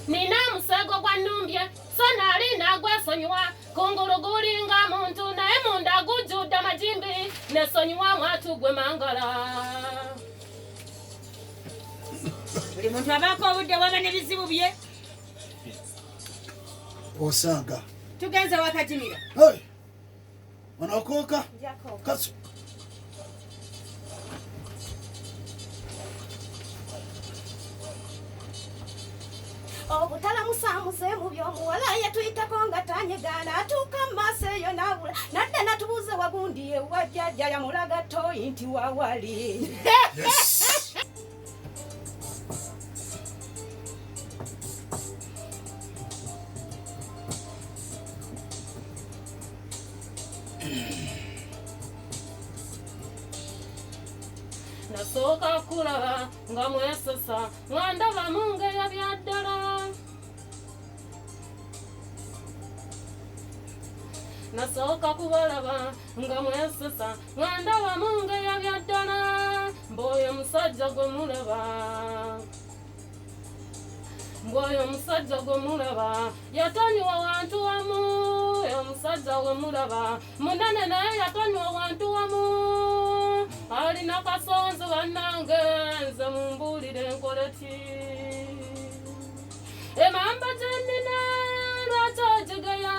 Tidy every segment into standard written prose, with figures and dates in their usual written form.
nina musego gwa nnumbye so nali nagwesonyiwa kungulu gulinga muntu naye munda gujjudde amajimbi nesonyiwa mwatu gwe mangala. buli muntu abaako obudde waba n'ebizibu bye. Osanga tugenze wakajimira. Onokoka kaso obutala musamuze mu by'omuwala yatuyitako nga tanyegana atuuka maaso eyo n'abula nadde natubuuze wagundi ewajjajja yamulaga toyi nti wawali. Nasooka kulaba nga mwesesa nga ndaba mu ngeri bya ddala. Nasooka kubalaba nga mwesesa nga ndaba mu ngeri bya ddala. Mboyo musajja gwe mulaba, mboyo musajja gwe mulaba yatanywa wantu wamu. Omusajja we mulaba munene naye yatanywa wantu wamu. Alina kasonzo bannange nze mumbuulire nkole ki. Emamba gye nnina lwaki ogigeya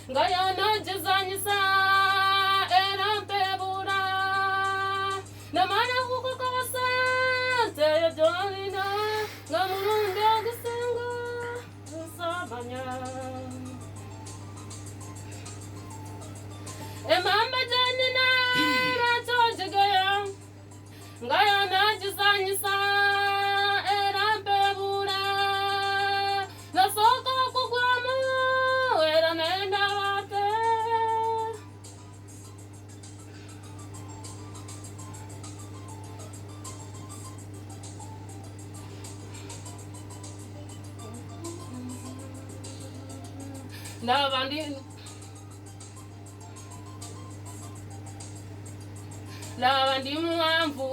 nga yonoogizanyisa era mpeebuula namala kukukabasa nti eyo gy'olina nga mulundi ogusinga nsamanya. Emamba gye nnina lwaki ogigeya nga yonoogizanyisa era mpeebuula nasooka okugwamu era naye ndabate. Ndaba ndi muwanvu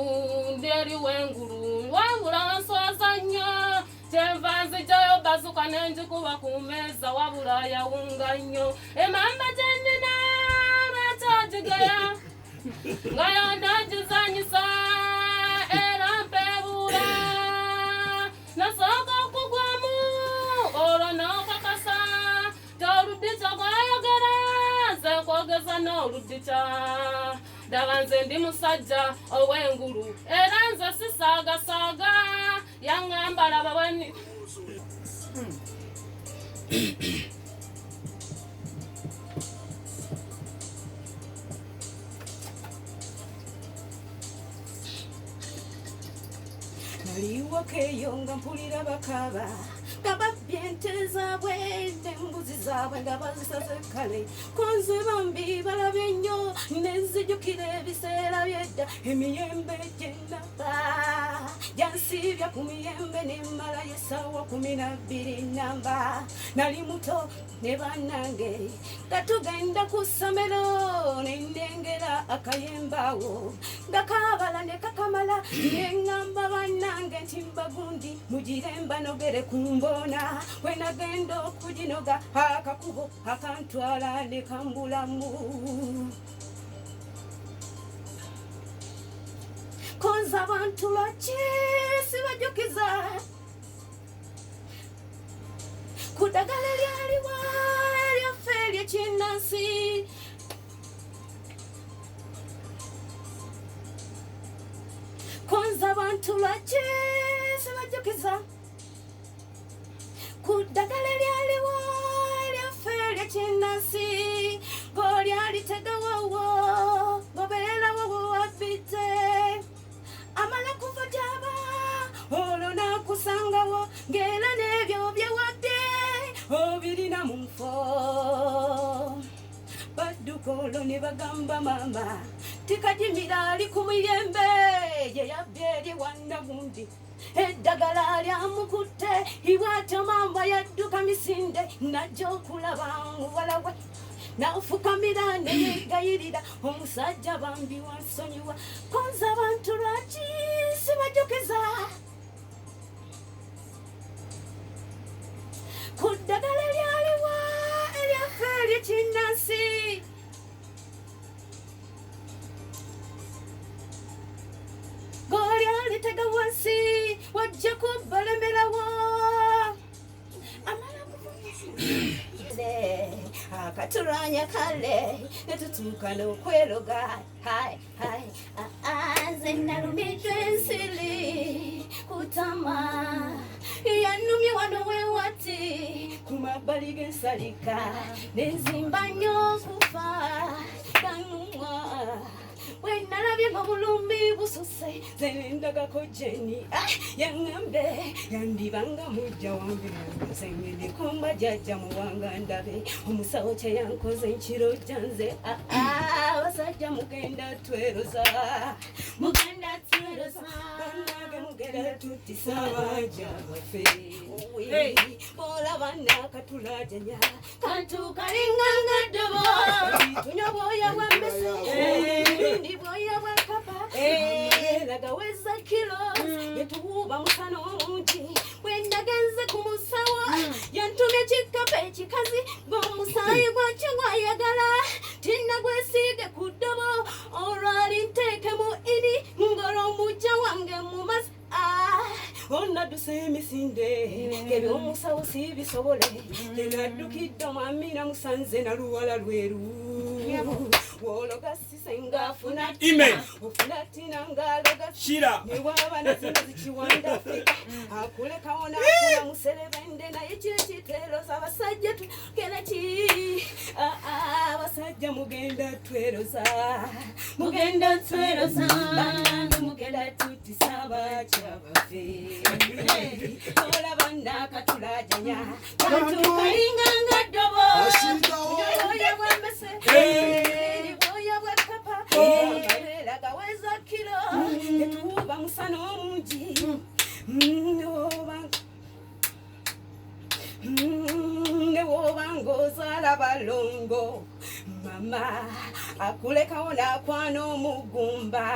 nderi w'engulu wabula wanswaza nnyo kyenva nzijjayo bazuka nenjikuba ku mmeeza wabula yawunga nnyo. Emamba gye nnina lwaki ogigeya nga yonoogizanyisa era mpeebuula nasooka okugwamu olwo n'okakasa t'oluddica gwayogera nze nkwogeza n'oluddica. Ndaba nze ndi musajja ow'engulu era nze sisaagasaaga yaŋŋamba laba bweni. Naliwako eyo nga mpulira bakaaba nga babbye ente zaabwe n'embuzi zaabwe nga bazisaze kale konze bambi balabye nnyo nenzijukira ebiseera by'edda emiyembe gye ndaba gyansiibya ku miyembe nemmala y'essaawa 12 nnamba. Nali muto ne bannange nga tugenda ku ssomero ne ndengera akayembaawo nga kaabala ne kakamala ne ŋŋamba bannange nti mbagundi mugiremba nogere ku mbona we nagenda okuginoga akakubo akantwala ne kambulamu. Konza abantu lwaki sibajukiza ku ddagala eryaliwo eryaffe ery'ekinnansi. Konza abantu lwaki sibajukiza ku ddagala eryaliwo eryaffe ery'ekinnansi ng'olyalitegawowo ng'obeerawo wabbite amala kuva gyaba olwo naakusangawo ng'era n'ebyo bye wadde obirina mu nfo. Badduka olwo ne bagamba maama tikajimira ali ku muyembe ye yabbye eri wannagundi eddagala lyamukutte ibwatyo maama yadduka misinde najja okulaba muwala we nafukamira ne yeegayirira omusajja bambi wansonyiwa. Konza abantu lwaki sibajukiza balitega wansi wajja kubalemerawo amala akaturanya kale netutuuka n'okweroga nze nalumidde ensiri kutama yanumye wano wewati ku mabbali g'ensalika nenzimba nnyo okufa kanumwa wenalabye ng'obulumbi bususe zenendagako jeni yaŋŋambe yandibanga mujja wange sengende komba jajja muwanga ndabe omusawo kye yankoze nkiro janze basajja mugenda tweroza bannage mugenda tutisa abaja baffe bolaba nakatulajanya kantu kalinganga ddobo tunywa bwoya bwemmese boya bwakapa nagaweza kilo yetuwuba musana omungi bwenagenze ku musawo yantumye kikapa ekikazi ng'omusaayi gwakyo gwayagala tinagwesiige ku ddobo olwali nteekemu iri ng'olwomujja wange mu masi onaddusa emisinde ng'ebyomusawo si bisobole tenaddukidde omwami namusanze naluwala lweru wologasise ng'afuna ofuna tina ng'alogashira newaba nazino zikiwanda Afrika akulekawo n'akula muserebende naye kyekiteeroza abasajja tugenda ki abasajja mugenda tweroza bannange mugenda tutisa abaja baffe olaba nakatulajanya kantu kalinganga ddobo oya bwemmese boya bwekapa lagaweza kilo etuwuba musana omungi newoba ng'ozaala balongo mama akulekawo n'akwana omugumba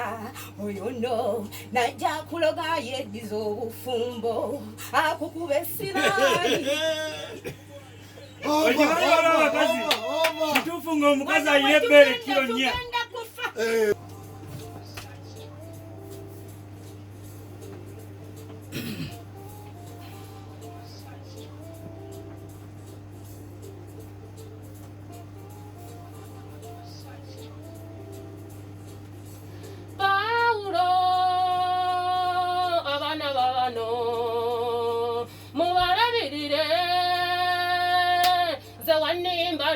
oyo no najja akuloga yeddiza obufumbo akukuba essiraani kituufu ng'omukazi alina ebbeere kiro 4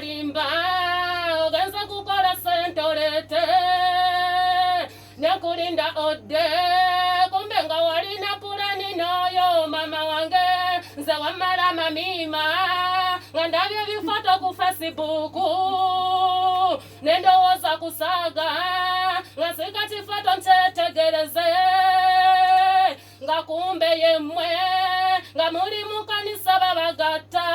Limba ogenza kukola sentolete nekulinda ode kumbe nga walina pulani noyo mama wange nze wamala mamima nga ndabye ebifoto ku Facebook nendowooza kusaga nga sikakifoto nkyetegereze nga kumbe yemmwe nga muli mu kanisa babagatta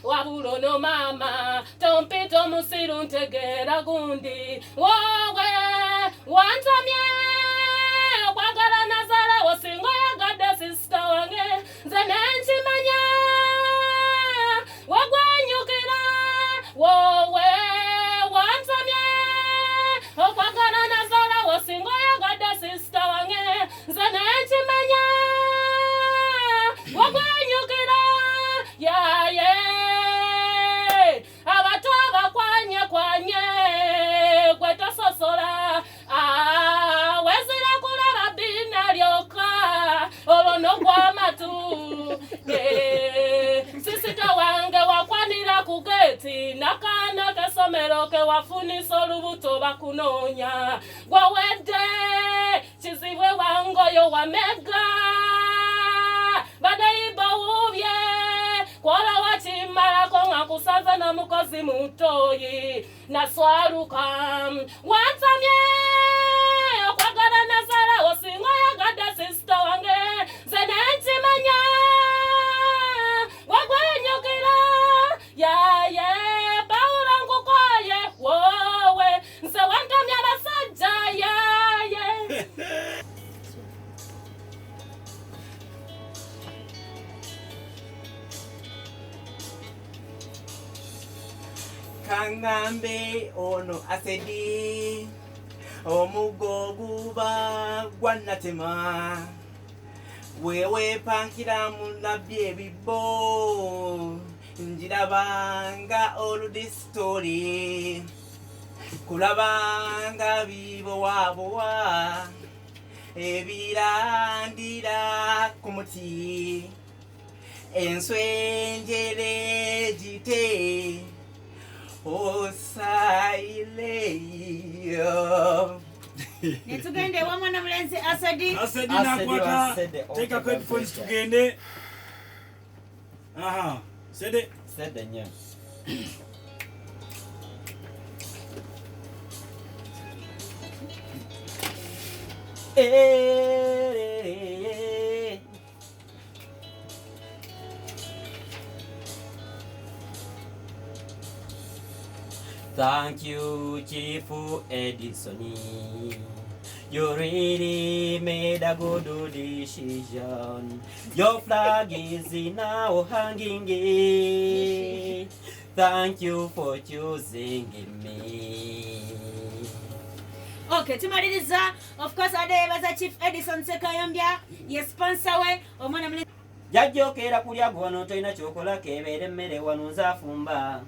wabulono mama tompito musiru ntegera gundi wowe wantamye okwagala nazala osinga yagadde sisita wange nze nenkimanya wagwenyukira wowe wantamye okwagala nazala osinga yagadde sisita wange nze nenkimanya wagwenyukira yaye sisita wange wakwanira kugeti nakana kasomero ke wafunisa olubuto bakunoonya gwawedde kizibwe wangoyo wamega badayiba wubye kwola wakimalako nga kusaza na mukozi mutoyi naswaluka wansamye okwagala nazala osinga yagadde sisita wange nze nenkimanya wagwenyukira yaye Pawulo nkukoye wowe nze wantamye abasajja yaye kangambe ono asedi omugo guba gwanatema wewe pankira munabye ebibo njirabanga oludi story kulabanga bibo wabowa ebirandira kumuti enswenjere jite osaileyo netugende wamwana mulenzi Asadi nakwata take a headphones tugende Sede nya Thank you, Chief Edison. You really made a good decision. Your flag is now hanging. Thank you for choosing me. Okay, tumaliriza. Of course, adebaza Chief Edison Sekayombya. Yes, sponsor we. Omwana mulenzi. Jajjokera kulya gwono tolina kyokola kebeere emmere wano nzaafumba.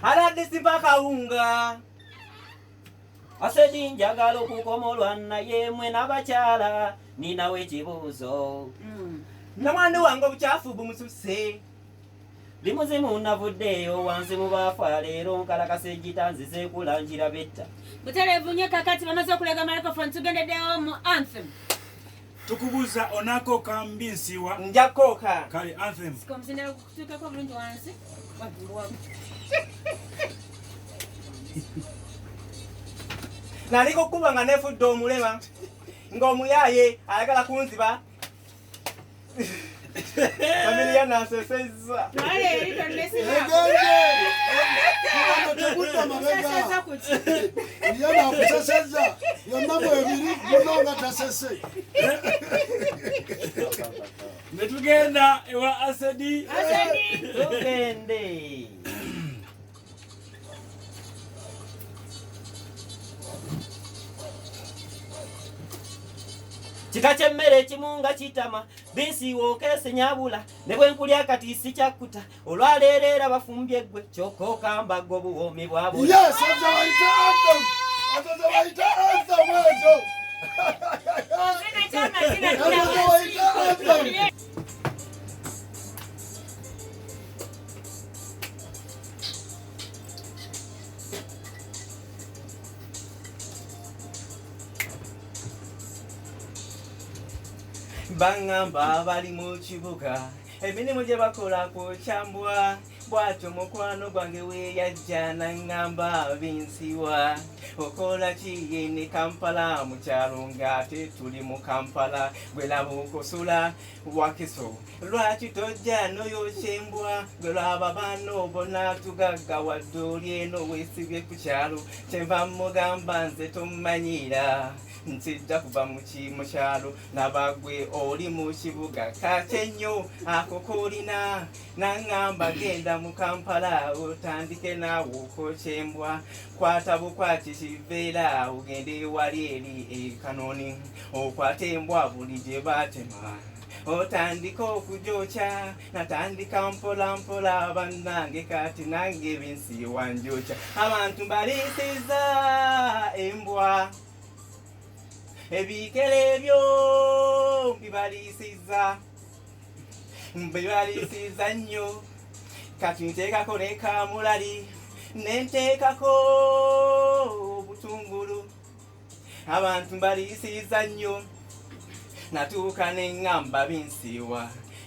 Aladde kawunga Asedi njagala okukomolwa naye mwe n'abakyala ninawo ekibuuzo namwandi wange obukyafu bumususe limuzimu navuddeeyo wansi mu baafa leero nkalakasa egitanzize kulangira betta butereevunye kakati bamaze okulega microphone tugendeddewo mu anthem tukubuuza onakooka mbinsiwa njakooka kale anthem sikomsindala kutuukako bulungi wansi naliko kuba nga nefudde omulema ng'omuyaaye ayagala kunziba familia nasesezza Yana kuseseza yonna mwebiri guno nga tasese netugenda ewa Asedi tugende Kika ky'emmere ekimu nga kitama binsiiwa okeesenyabula ne bwe nkulya kati si kyakkuta olwaleero era bafumbye eggwe kyokka okambagga obuwoomi bwabula yes azawaita anthem ezo Bangamba bali mu kibuga emirimu gye bakola ku kyambwa bw'atyo mukwano gwange weeyajja n'aŋŋamba binsiwa okola ki ne Kampala mu kyalo ng'ate tuli mu Kampala gwe laba okosula wakiso lwaki tojja n'oyokya embwa gwe laba bano bonna tugaggawadde oli eno weesibye ku kyalo kyenva mugamba nze tommanyira nsijja kuva mu kyalo nabagwe oli mu kibuga kake nnyo ako koolina n'aŋŋamba genda mu Kampala otandike naawe okwokya embwa kwata bukwati kiveera ogende wali eri ekanoni okwate embwa buli gye baatema otandika okugyokya natandika mpola mpola bannange kati nange binsiiwa njokya abantu mbaliisiza embwa ebikere ebyo mbibaliisiza nnyo kati nteekako ne kamulali nenteekako obutungulu abantu mbaliisiza nnyo natuuka neŋŋamba binsiiwa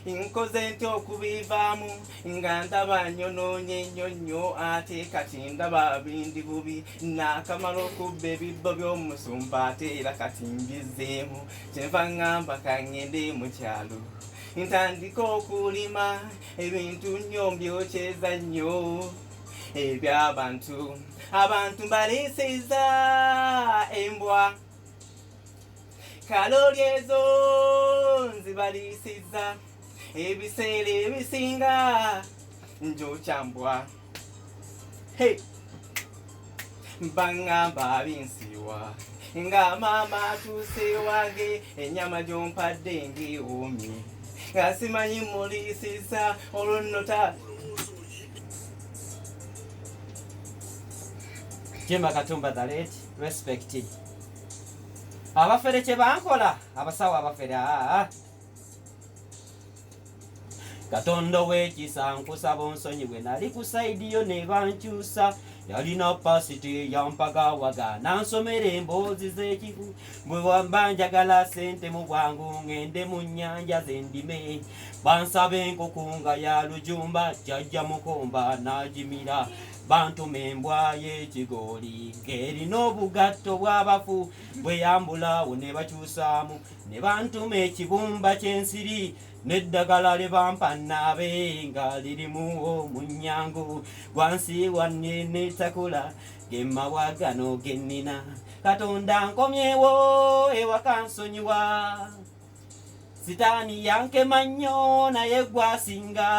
nkoze nti okubivaamu nga ndaba nyonoonye nnyo nnyo ate kati ndaba bindi bubi naakamala okubba ebibbo by'omusumba ate era kati mbizeemu kyenva ŋŋamba kaŋŋende mu kyalo ntandika okulima ebintu nnyo mbyokyeza nnyo eby'abantu abantu mbaliisiza embwa kalooli ezo nzibaliisiza ebiseera ebisinga njokyambwa bangamba binsiwa nga mama tuse wange enyama gyompadde ngiwumye nga simanyi mulisisa olwonnota Jemba Katumba the late respect abafere kye bankola abasawo abafere Katonda w'ekisa nkusaba onsonyiwe nali ku saidi yo ne bankyusa yalina pasiti yampagawaga nansomera emboozi z'ekifu bwe wamba njagala ssente mu bwangu ngende mu nnyanja zendime bansaba enkoko nga ya lujumba jjajja mukomba n'agimira bantuma embwa y'ekigooli ng'erina obugatto bw'abafu bwe yambulawo ne bakyusaamu ne bantuma ekibumba ky'ensiri n'eddagala lye bampa nnaabe nga lirimu omunnyango gwansiiwa n'etakula ge mawagano ge nnina Katonda nkomyewo ewaka nsonyiwa sitaani yankema nnyo naye gwasinga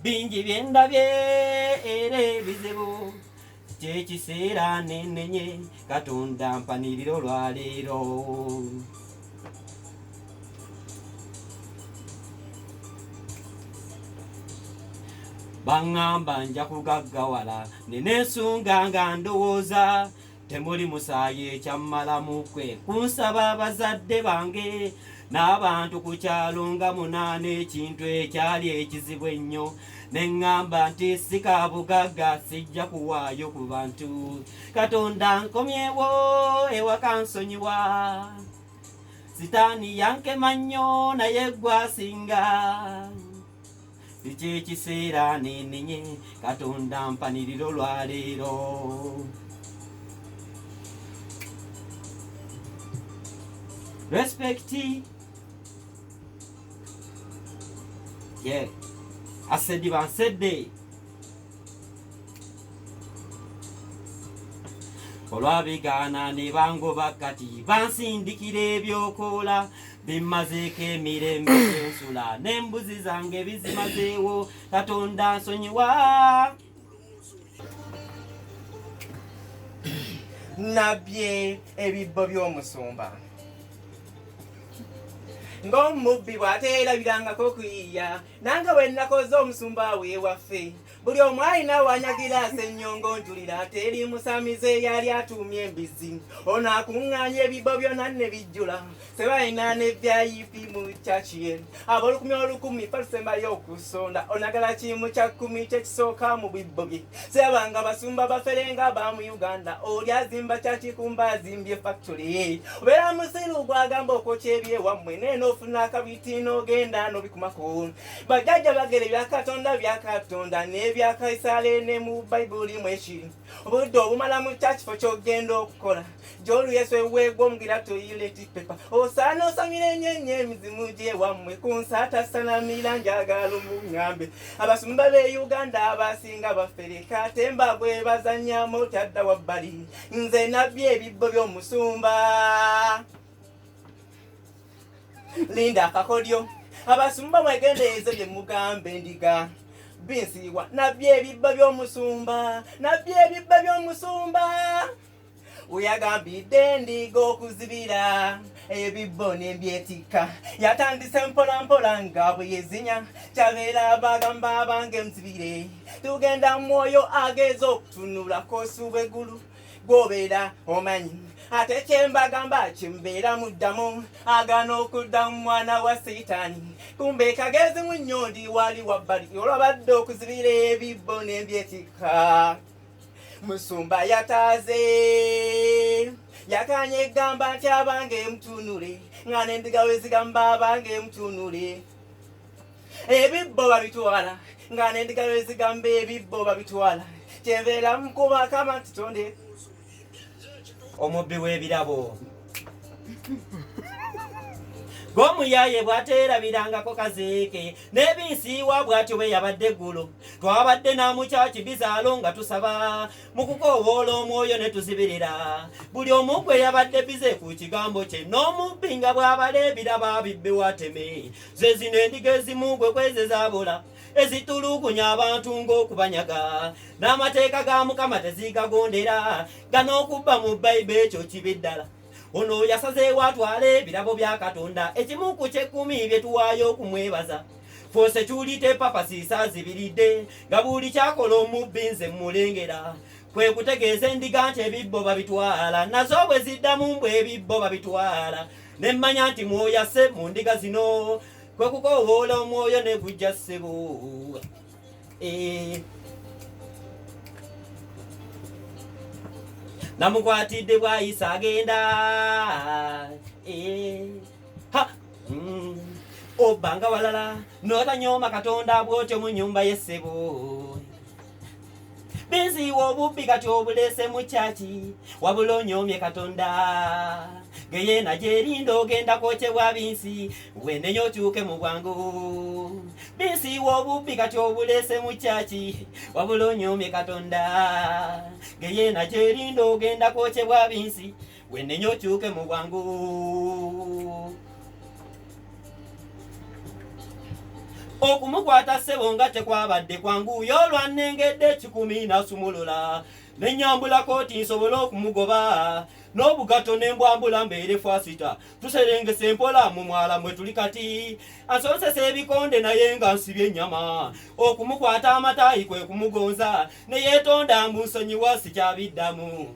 bingi bye ndabye era ebizibu kyekiseera nenenye Katonda mpanirira olwaleero bangamba nja kugaggawala neneesunga nga ndowooza temuli musaayi ekyammalamu kwe kunsaba abazadde bange n'abantu ku kyalo nga munaana ekintu ekyali ekizibu ennyo neŋŋamba nti sika bugagga sijja kuwaayo ku bantu Katonda nkomyewo ewaka nsonyiwa sitaani yankema nnyo naye gwasinga ekyekiseera nenenye Katonda mpanirira olwaleero respect yeah asedi bansedde olwabigaana ne bangoba kati bansindikira ebyokoola bimazeeko emirembe gyensula n'embuzi zange bizimazeewo Katonda nsonyiwa nabye ebibbo by'omusumba ng'omubbi bw'ateerabirangako kuyiiya nange bwe nakoze omusumba w'ewaffe buli omu alina wanyagira assennyongo njulira teri musamize yali atuumye embizzi ono akuŋŋaanya ebibbo byonna ne bijjula sebalina ne VIP mu kyakye ab'olukumi olukumi palusemba y'okusonda onagala kimu kya kkumi kyekisooka mu bibbo bye sebanga basumba baferenga ba mu Uganda oli azimba kyakikumba azimbye factory obeera musiru gwagamba okwokya ebyewammwe neeno ofuna akabiti n'ogenda n'obikumako bajjajja bagere byakatonda n'ebya Kaisaale ne mu Bayibuli mwekiri obudde obumala mu kyakifo ky'ogenda okukola gy'oluyeso eweegwa omugira toyileti pepa osaana osamira enyenye emizimu gy'ewammwe ku nsaatasanamira njagala omuŋŋambe abasumba b'e Uganda abasinga bafere katemba bwe bazannyamu otadda wabbali nze nabye ebibbo by'omusumba Linda akakodyo abasumba mwegendeeze bye mugambe endiga binsiiwa nabye ebibba by'omusumba uyagambidde endiga okuzibira ebibbo n'ebyetikka yatandise mpolampola nga bwe yezinya kyabeera bagamba abange muzibire tugenda mwoyo ageza okutunulako osuba eggulu gwobeera omanyi ate kyembagamba kimbeera muddamu agana okudda mu mwana wa Sitaani kumbe kagezi mu nnyondi wali wabbali olwabadde okuzibira ebibbo n'ebyetikka musumba yataaze yakanye egamba nti abange mutunule nga n'endiga we zigamba abange mutunule ebibbo babitwala nga n'endiga we zigamba ebibbo babitwala kyenveera mukuba kama ntitonde omubbi w'ebirabo g'omuyaye bw'ateerabirangako kazeeke n'ebinsiiwa bw'atyo bwe yabadde eggulo twabadde n'amukyaki bizaalo nga tusaba mu kukoowoola omwoyo ne tuzibirira buli omu gwe yabadde bize ku kigambo kye n'omubbi nga bw'abala ebirabo abibbe wateme ze zino endiga ezimu gwe kweze zaabula ezitulugunya abantu ng'okubanyaga n'amateeka ga Mukama tezigagondera gano okubba mu Bayibuli ekyo kibiddala ono yasazeewo atwale ebirabo bya Katonda ekimu ku ky'ekkumi bye tuwaayo okumwebaza for security purposes azibiridde nga buli kyakola omubbi nze mulengera kwe kutegeeza endiga nti ebibbo babitwala nazo bwe ziddamu mbwe ebibbo babitwala ne mmanya nti mwoyo asse mu ndiga zino kwe kukoowoola omwoyo ne gujja ssebo namukwatidde bw'ayisa agenda obbanga walala n'otanyooma Katonda bw'otyo mu nnyumba y'essebo benziwa obubbi kati obuleese mu kyaki wabula onyoomye Katonda geyeena gyerinda ogenda kwokyebwa binsi wenenya okyuke mu bwangu benziwa obubbi kati obuleese mu kyaki wabula onyoomye Katonda geyeena gyerinda ogenda kwokyebwa binsi wenenya okyuke mu bwangu okumukwata ssebo nga tekwabadde kwangu y'olwannengedde ekikumi n'asumulula n'ennyambula kooti nsobole okumugoba n'obugato n'embwambula mbeere fasita tuserengese mpola mu mwala mwe tuli kati ansonsesa ebikonde naye nga nsibye ennyama okumukwata amataayi kwe kumugonza ne yeetonda mu nsonyiwa sikyabiddamu